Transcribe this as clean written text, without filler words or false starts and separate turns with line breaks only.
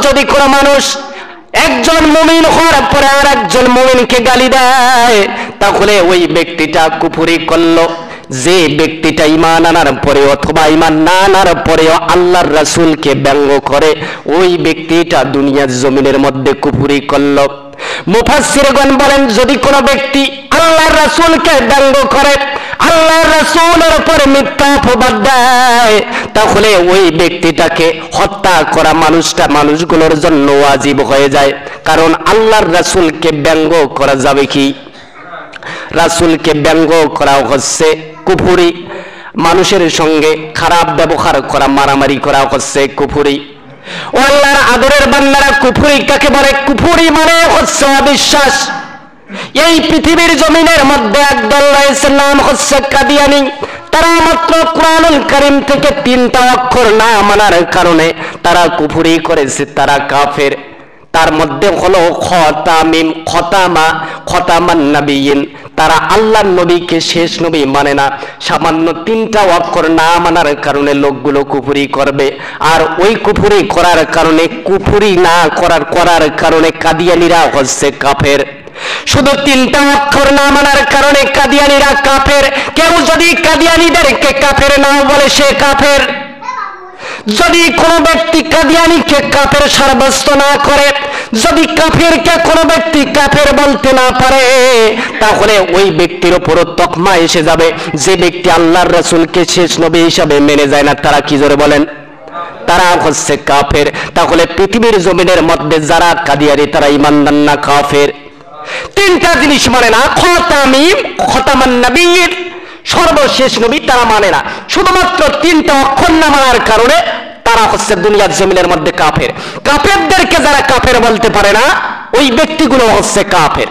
যদি কোনো মানুষ একজন মুমিন হওয়ার পরে আর একজন মুমিনকে গালি দেয়, তাহলে ওই ব্যক্তিটা কুফরি করলো। যে ব্যক্তিটা ঈমান আনার পরে অথবা ঈমান না আনার পরেও আল্লাহর রাসূলকে ব্যঙ্গ করে, ওই ব্যক্তিটা দুনিয়ার জমিনের মধ্যে কুফরি করলো। মুফাসসিরগণ বলেন, যদি কোনো ব্যক্তি আল্লাহর রাসূলকে ব্যঙ্গ করে, আল্লাহর রাসূলের উপর মিথ্যা অপবাদ দেয়, তাহলে ওই ব্যক্তিটাকে হত্যা করা মানুষগুলোর জন্য ওয়াজিব হয়ে যায়। কারণ আল্লাহর রাসূলকে ব্যঙ্গ করা যাবে কি? রাসূলকে ব্যঙ্গ করা হচ্ছে কুফরি, মানুষের সঙ্গে খারাপ ব্যবহার করা, মারামারি করা হচ্ছে কুফরি। ও আল্লাহর আদরের বান্দারা, কুফরি কাকে বলে? কুফরি মানে হচ্ছে অবিশ্বাস। এই পৃথিবীর জমিনের মধ্যে একদল রয়েছে, নাম হচ্ছে কাদিয়ানী। তারা মাত্র কুরআনুল কারীম থেকে 3টা অক্ষর না মানার কারণে তারা কুফরি করেছে, তারা কাফের। তার মধ্যে হলো খতামিম, খতামান নবিয়িন। তারা আল্লাহর নবীকে শেষ নবী মানে না। সামান্য 3টা অক্ষর না মানার কারণে লোকগুলো কুফরি করবে। আর ওই কুফরি করার কারণে, কুফরি না করার কারণে কাদিয়ানীরা হচ্ছে কাফের। শুধু 3টা অক্ষর না মানার কারণে কাদিয়ানীরা কাফের। কেউ যদি কাদিয়ানীদেরকে কাফের না বলে, সে কাফের। যদি কোনো ব্যক্তি কাদিয়ানীকে কাফের সাব্যস্ত না করে, যদি কাফেরকে কোনো ব্যক্তি কাফের বলতে না পারে, তাহলে ওই ব্যক্তির উপর তকমা এসে যাবে। যে ব্যক্তি আল্লাহর রাসূলকে শেষ নবী হিসাবে মেনে যায় না, তারা কি জোরে বলেন? তারা হচ্ছে কাফের। তাহলে পৃথিবীর জমিনের মধ্যে যারা কাদিয়ানী, তারা ঈমানদার না কাফের? 3টা জিনিস মানে না, খতামিম, খতামান নবিয়্যিন, সর্বশেষ নবী তারা মানে না। শুধুমাত্র 3টা অক্ষর না মানার কারণে তারা হচ্ছে দুনিয়ার জমিনের মধ্যে কাফের। কাফেরদেরকে যারা কাফের বলতে পারে না, ওই ব্যক্তিগুলো হচ্ছে কাফের।